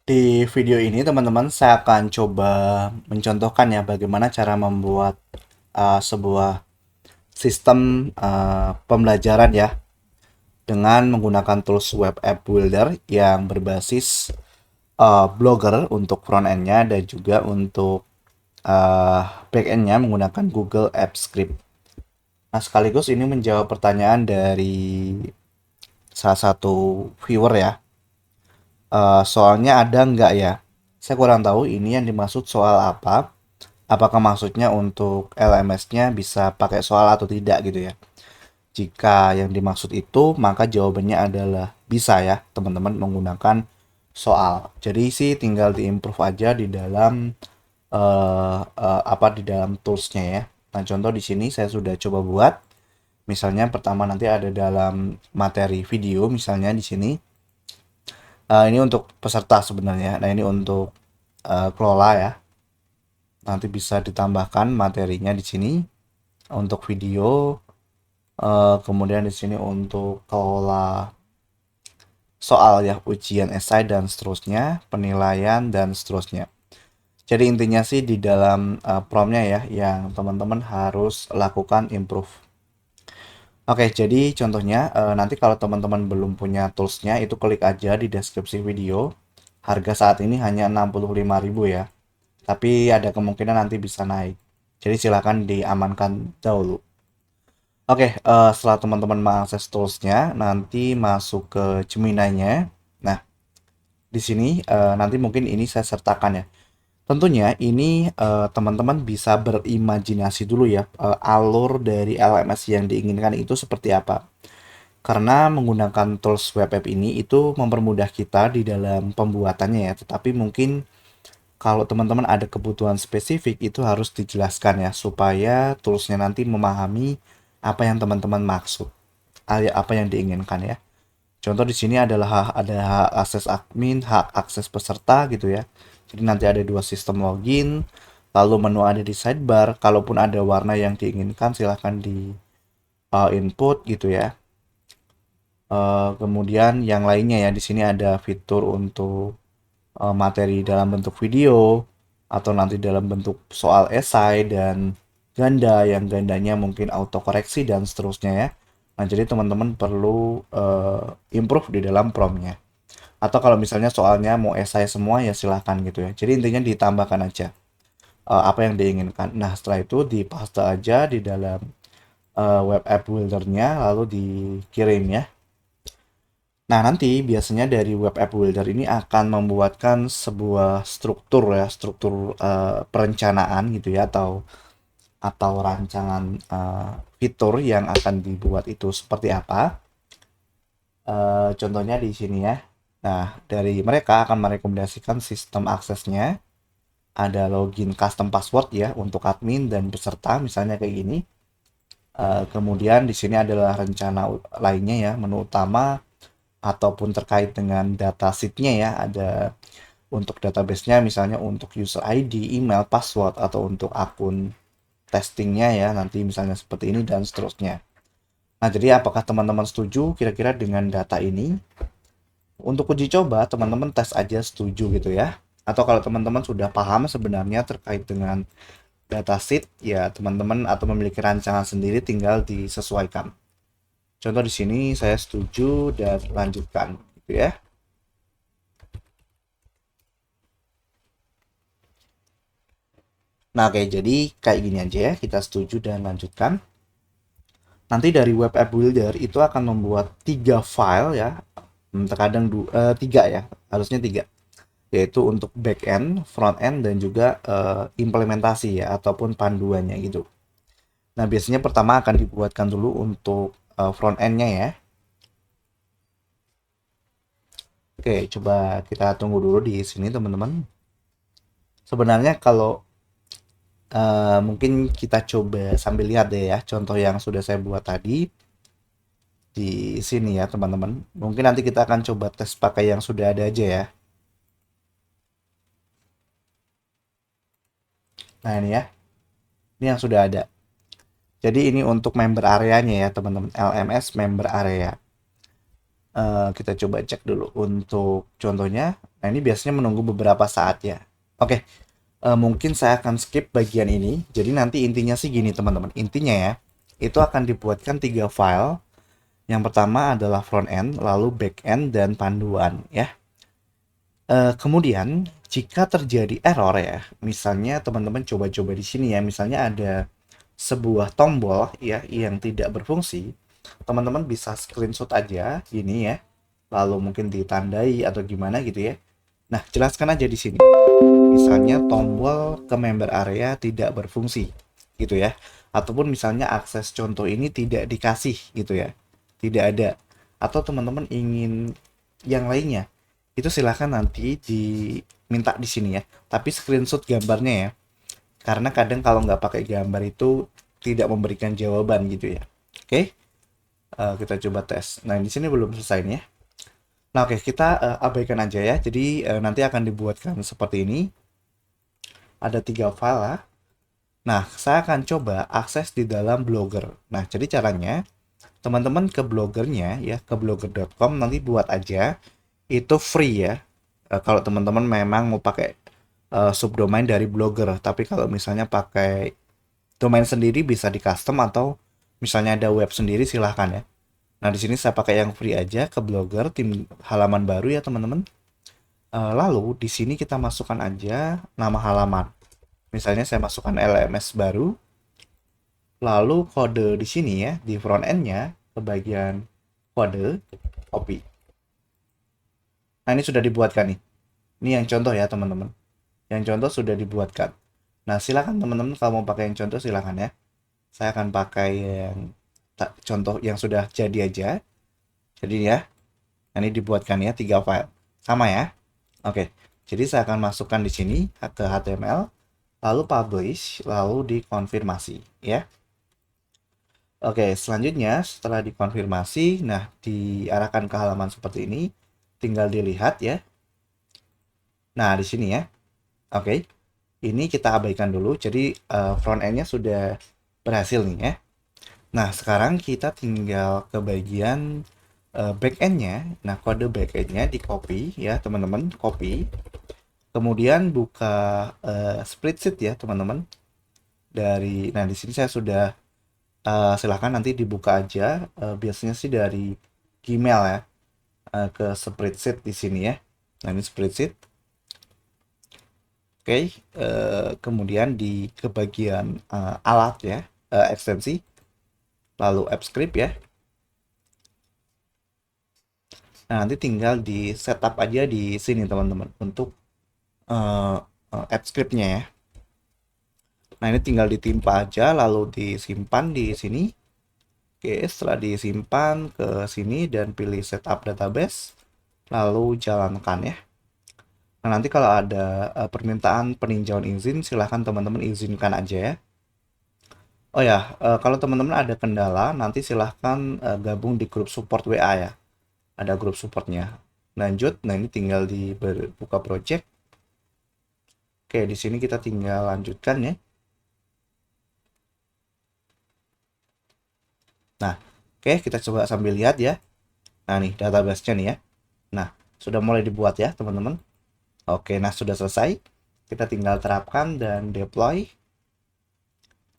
Di video ini teman-teman saya akan coba mencontohkan ya bagaimana cara membuat sebuah sistem pembelajaran ya dengan menggunakan tools web app builder yang berbasis Blogger untuk front end-nya dan juga untuk back end-nya menggunakan Google Apps Script. Nah, sekaligus ini menjawab pertanyaan dari salah satu viewer ya. Soalnya ada nggak ya? Saya kurang tahu ini yang dimaksud soal apa. Apakah maksudnya untuk LMS-nya bisa pakai soal atau tidak gitu ya. Jika yang dimaksud itu, maka jawabannya adalah bisa ya, teman-teman menggunakan soal. Jadi sih tinggal diimprove aja di dalam apa di dalam tools-nya ya. Nah, contoh di sini saya sudah coba buat. Misalnya pertama nanti ada dalam materi video misalnya di sini. Ini untuk peserta sebenarnya. Nah, ini untuk kelola ya. Nanti bisa ditambahkan materinya di sini untuk video. Kemudian di sini untuk kelola soal ya, ujian esai dan seterusnya, penilaian dan seterusnya. Jadi intinya sih di dalam promptnya ya, yang teman-teman harus lakukan improve. Oke, jadi contohnya nanti kalau teman-teman belum punya toolsnya, itu klik aja di deskripsi video. Harga saat ini hanya 65.000 ya, tapi ada kemungkinan nanti bisa naik. Jadi silakan diamankan dahulu. Oke, setelah teman-teman mengakses toolsnya, nanti masuk ke Gemini-nya. Nah, di sini nanti mungkin ini saya sertakan ya. Tentunya ini teman-teman bisa berimajinasi dulu ya, alur dari LMS yang diinginkan itu seperti apa. Karena menggunakan tools web app ini itu mempermudah kita di dalam pembuatannya ya, tetapi mungkin kalau teman-teman ada kebutuhan spesifik itu harus dijelaskan ya supaya toolsnya nanti memahami apa yang teman-teman maksud, apa yang diinginkan ya. Contoh di sini adalah ada hak akses admin, hak akses peserta gitu ya. Jadi nanti ada dua sistem login, lalu menu ada di sidebar. Kalaupun ada warna yang diinginkan silahkan di input gitu ya. Kemudian yang lainnya ya di sini ada fitur untuk materi dalam bentuk video atau nanti dalam bentuk soal esai dan ganda yang gandanya mungkin autokoreksi dan seterusnya ya. Nah, jadi teman-teman perlu improve di dalam promptnya. Atau kalau misalnya soalnya mau esai semua ya silahkan gitu ya. Jadi intinya ditambahkan aja apa yang diinginkan. Nah, setelah itu dipaste aja di dalam web app buildernya lalu dikirim ya. Nah, nanti biasanya dari web app builder ini akan membuatkan sebuah struktur ya, struktur perencanaan gitu ya atau rancangan fitur yang akan dibuat itu seperti apa. Contohnya di sini ya. Nah, dari mereka akan merekomendasikan sistem aksesnya, ada login custom password ya untuk admin dan peserta misalnya kayak gini. Kemudian di sini adalah rencana lainnya ya, menu utama ataupun terkait dengan data sheet-nya ya, ada untuk database-nya misalnya untuk user ID, email, password atau untuk akun testingnya ya nanti misalnya seperti ini dan seterusnya. Nah, jadi apakah teman-teman setuju kira-kira dengan data ini? Untuk uji coba, teman-teman tes aja setuju gitu ya. Atau kalau teman-teman sudah paham sebenarnya terkait dengan datasheet, ya teman-teman atau memiliki rancangan sendiri tinggal disesuaikan. Contoh di sini saya setuju dan lanjutkan gitu ya. Nah, oke, jadi kayak gini aja ya, kita setuju dan lanjutkan. Nanti dari web app builder itu akan membuat tiga file ya, terkadang tiga ya, harusnya tiga, yaitu untuk back end, front end, dan juga implementasi ya ataupun panduannya gitu. Nah, biasanya pertama akan dibuatkan dulu untuk front end-nya ya. Oke, coba kita tunggu dulu di sini teman-teman. Sebenarnya kalau mungkin kita coba sambil lihat deh ya contoh yang sudah saya buat tadi di sini ya teman-teman. Mungkin nanti kita akan coba tes pakai yang sudah ada aja ya. Nah, ini ya. Ini yang sudah ada. Jadi ini untuk member areanya ya teman-teman. LMS member area. Kita coba cek dulu untuk contohnya. Nah, ini biasanya menunggu beberapa saat ya. Oke, mungkin saya akan skip bagian ini. Jadi nanti intinya sih gini teman-teman. Intinya ya, itu akan dibuatkan 3 file. Yang pertama adalah front end, lalu back end, dan panduan ya. Kemudian jika terjadi error ya, misalnya teman-teman coba-coba di sini ya, misalnya ada sebuah tombol ya yang tidak berfungsi, teman-teman bisa screenshot aja ini ya, lalu mungkin ditandai atau gimana gitu ya. Nah, jelaskan aja di sini. Misalnya tombol ke member area tidak berfungsi gitu ya. Ataupun misalnya akses contoh ini tidak dikasih gitu ya. Tidak ada. Atau teman-teman ingin yang lainnya. Itu silahkan nanti diminta di sini ya. Tapi screenshot gambarnya ya. Karena kadang kalau nggak pakai gambar itu tidak memberikan jawaban gitu ya. Oke, kita coba tes. Nah, di sini belum selesai nih ya. Nah, oke, kita abaikan aja ya. Jadi nanti akan dibuatkan seperti ini. Ada 3 file lah. Nah, saya akan coba akses di dalam Blogger. Nah, jadi caranya teman-teman ke blogernya ya, ke blogger.com nanti buat aja. Itu free ya. Kalau teman-teman memang mau pakai subdomain dari Blogger, tapi kalau misalnya pakai domain sendiri bisa di custom atau misalnya ada web sendiri silahkan ya. Nah, di sini saya pakai yang free aja ke Blogger, tim halaman baru ya teman-teman. Lalu di sini kita masukkan aja nama halaman. Misalnya saya masukkan LMS baru, lalu kode di sini ya, di front end-nya ke bagian kode, copy. Nah, ini sudah dibuatkan nih. Ini yang contoh ya teman-teman. Yang contoh sudah dibuatkan. Nah, silakan teman-teman kalau mau pakai yang contoh silakan ya. Saya akan pakai yang contoh yang sudah jadi aja. Jadi ya, ini dibuatkan ya 3 file. Sama ya. Oke. Jadi saya akan masukkan di sini ke HTML, lalu publish, lalu dikonfirmasi ya. Oke, selanjutnya setelah dikonfirmasi, nah diarahkan ke halaman seperti ini, tinggal dilihat ya. Nah, di sini ya. Oke. Ini kita abaikan dulu. Jadi front end-nya sudah berhasil nih ya. Nah, sekarang kita tinggal ke bagian back end-nya. Nah, kode back end-nya di copy ya, teman-teman, copy. Kemudian buka spreadsheet ya, teman-teman. Nah, di sini saya sudah silahkan nanti dibuka aja. Biasanya sih dari Gmail ya, ke spreadsheet di sini ya. Nah, ini spreadsheet. Oke, kemudian ke bagian alat ya, ekstensi, lalu AppScript ya. Nah, nanti tinggal di setup aja di sini teman-teman untuk AppScript-nya ya. Nah, ini tinggal ditimpa aja lalu disimpan di sini. Oke, setelah disimpan ke sini dan pilih setup database, lalu jalankan ya. Nah, nanti kalau ada permintaan peninjauan izin, silahkan teman-teman izinkan aja ya. Oh ya, kalau teman-teman ada kendala, nanti silahkan gabung di grup support WA ya. Ada grup supportnya. Lanjut, nah ini tinggal buka project. Oke, di sini kita tinggal lanjutkan ya. Nah, oke, kita coba sambil lihat ya. Nah nih, database-nya nih ya. Nah, sudah mulai dibuat ya teman-teman. Oke, nah sudah selesai. Kita tinggal terapkan dan deploy.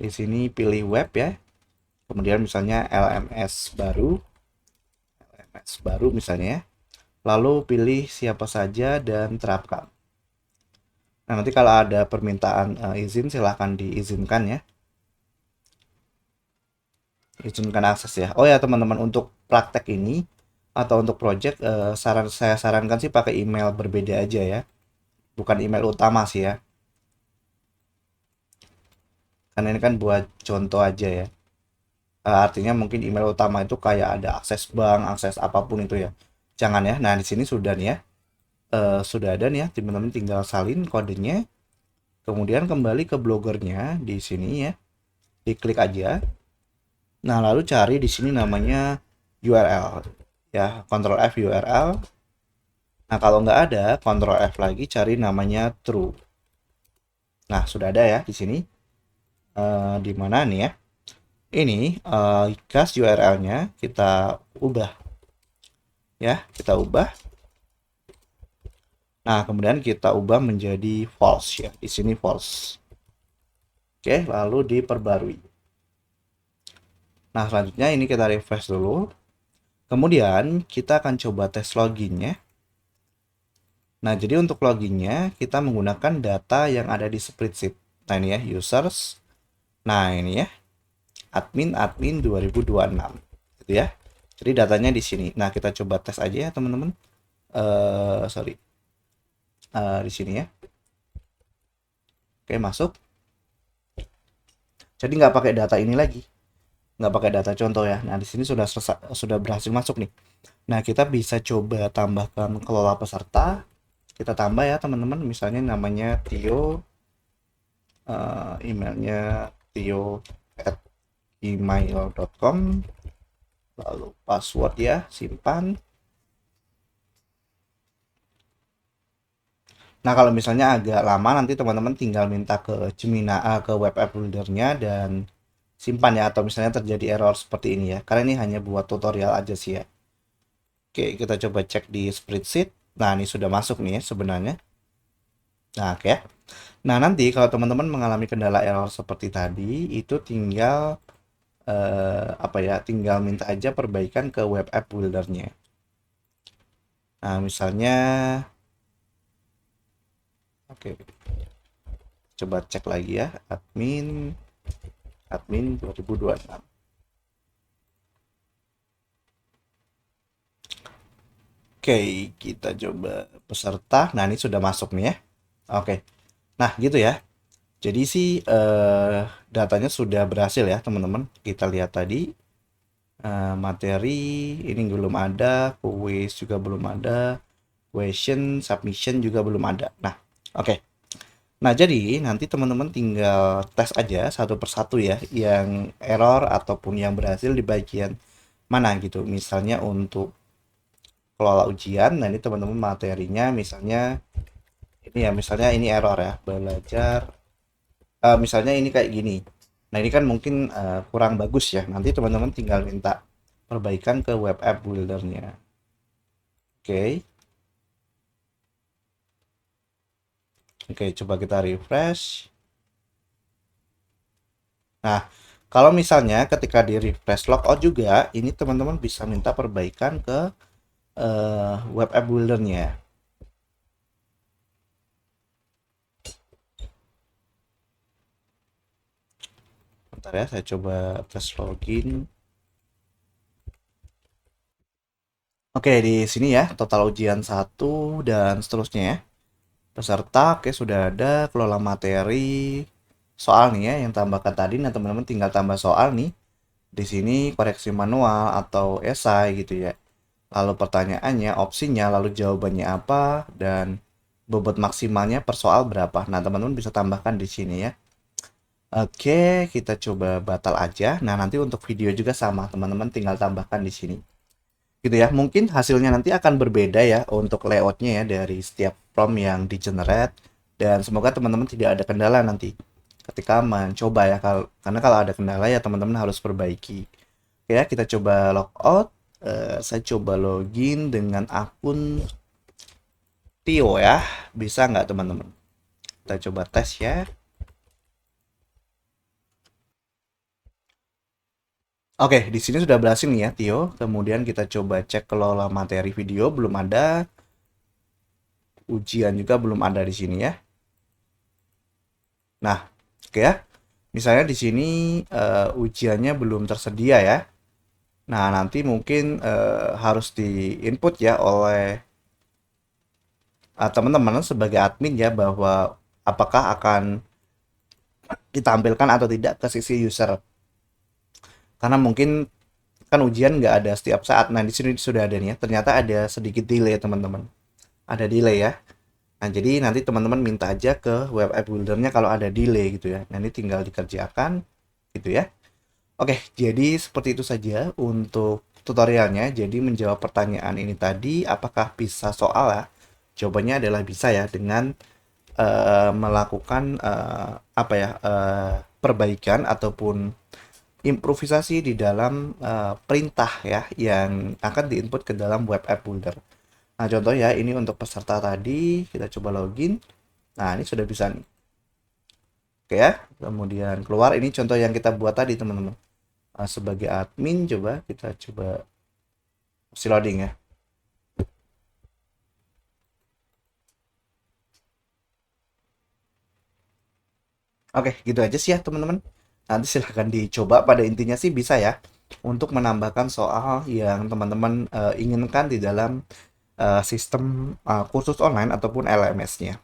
Di sini pilih web ya. Kemudian misalnya LMS baru misalnya ya. Lalu pilih siapa saja dan terapkan. Nah, nanti kalau ada permintaan izin silahkan diizinkan ya. Izinkan akses ya. Oh ya teman-teman, untuk praktek ini atau untuk project saya sarankan sih pakai email berbeda aja ya. Bukan email utama sih ya. Karena ini kan buat contoh aja ya. Artinya mungkin email utama itu kayak ada akses bank, akses apapun itu ya. Jangan ya. Nah, di sini sudah nih ya. Sudah ada nih ya, teman-teman tinggal salin kodenya. Kemudian kembali ke blogernya di sini ya. Diklik aja. Nah, lalu cari di sini namanya URL ya, Ctrl F URL. Nah, kalau nggak ada, Ctrl F lagi cari namanya true. Nah, sudah ada ya di sini. Di mana nih ya? Ini gas URL-nya kita ubah. Ya, kita ubah. Nah, kemudian kita ubah menjadi false ya. Di sini false. Oke, lalu diperbarui. Nah, selanjutnya ini kita refresh dulu. Kemudian kita akan coba tes loginnya. Nah, jadi untuk loginnya kita menggunakan data yang ada di spreadsheet. Nah, ini ya, users. Nah, ini ya, admin 2026. Gitu ya. Jadi datanya di sini. Nah, kita coba tes aja ya, teman-teman. Sorry. Di sini ya. Oke, masuk. Jadi nggak pakai data ini lagi. Nggak pakai data contoh ya. Nah, di sini sudah selesai, sudah berhasil masuk nih. Nah, kita bisa coba tambahkan kelola peserta. Kita tambah ya, teman-teman. Misalnya namanya Tio, emailnya tio@gmail.com, lalu password ya, simpan. Nah, kalau misalnya agak lama nanti teman-teman tinggal minta ke Gemini, ke web app buildernya dan simpan ya, atau misalnya terjadi error seperti ini ya. Karena ini hanya buat tutorial aja sih ya. Oke, kita coba cek di spreadsheet. Nah, ini sudah masuk nih ya sebenarnya. Nah, oke. Nah, nanti kalau teman-teman mengalami kendala error seperti tadi, itu tinggal apa ya? Tinggal minta aja perbaikan ke web app buildernya. Nah, misalnya, oke, coba cek lagi ya, admin 2026. Oke, kita coba peserta. Nah, ini sudah masuk nih ya. Oke. Nah, gitu ya. Jadi sih datanya sudah berhasil ya, teman-teman. Kita lihat tadi materi ini belum ada, quiz juga belum ada, question, submission juga belum ada. Nah, oke. Nah, jadi nanti teman-teman tinggal tes aja satu persatu ya, yang error ataupun yang berhasil di bagian mana gitu. Misalnya untuk kelola ujian, nah ini teman-teman materinya misalnya ini ya, misalnya ini error ya, belajar. Misalnya ini kayak gini. Nah, ini kan mungkin kurang bagus ya. Nanti teman-teman tinggal minta perbaikan ke web app buildernya. Oke. Oke, coba kita refresh. Nah, kalau misalnya ketika di refresh logout juga, ini teman-teman bisa minta perbaikan ke web app buildernya. Bentar ya, saya coba tes login. Oke, di sini ya, total ujian 1 dan seterusnya ya. Peserta, oke sudah ada, kelola materi, soal nih ya yang tambahkan tadi. Nah, teman-teman tinggal tambah soal nih. Di sini koreksi manual atau esai gitu ya. Lalu pertanyaannya, opsinya, lalu jawabannya apa, dan bobot maksimalnya per soal berapa. Nah, teman-teman bisa tambahkan di sini ya. Oke, kita coba batal aja. Nah, nanti untuk video juga sama, teman-teman tinggal tambahkan di sini. Gitu ya. Mungkin hasilnya nanti akan berbeda ya untuk layoutnya ya dari setiap prompt yang di generate. Dan semoga teman-teman tidak ada kendala nanti ketika mencoba ya. Karena kalau ada kendala ya teman-teman harus perbaiki. Oke ya, kita coba logout. Saya coba login dengan akun Tio ya. Bisa nggak teman-teman? Kita coba tes ya. Oke, di sini sudah berhasil nih ya Tio. Kemudian kita coba cek kelola materi video, belum ada. Ujian juga belum ada di sini ya. Nah, oke ya. Misalnya di sini ujiannya belum tersedia ya. Nah, nanti mungkin harus di-input ya oleh teman-teman sebagai admin ya bahwa apakah akan ditampilkan atau tidak ke sisi user. Karena mungkin kan ujian nggak ada setiap saat. Nah, di sini sudah ada nih ya. Ternyata ada sedikit delay teman-teman. Ada delay ya. Nah, jadi nanti teman-teman minta aja ke web app buildernya kalau ada delay gitu ya. Nah, ini tinggal dikerjakan gitu ya. Oke, jadi seperti itu saja untuk tutorialnya. Jadi menjawab pertanyaan ini tadi, apakah bisa soal ya? Jawabannya adalah bisa ya dengan melakukan apa ya perbaikan ataupun improvisasi di dalam perintah ya yang akan diinput ke dalam web app builder. Nah, contoh ya, ini untuk peserta tadi, kita coba login. Nah, ini sudah bisa nih. Oke ya, kemudian keluar. Ini contoh yang kita buat tadi, teman-teman. Sebagai admin, coba kita coba opsi loading ya. Oke, gitu aja sih ya, teman-teman. Nanti silahkan dicoba. Pada intinya sih bisa ya, untuk menambahkan soal yang teman-teman inginkan di dalam sistem kursus online ataupun LMS-nya.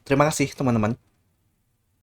Terima kasih, teman-teman.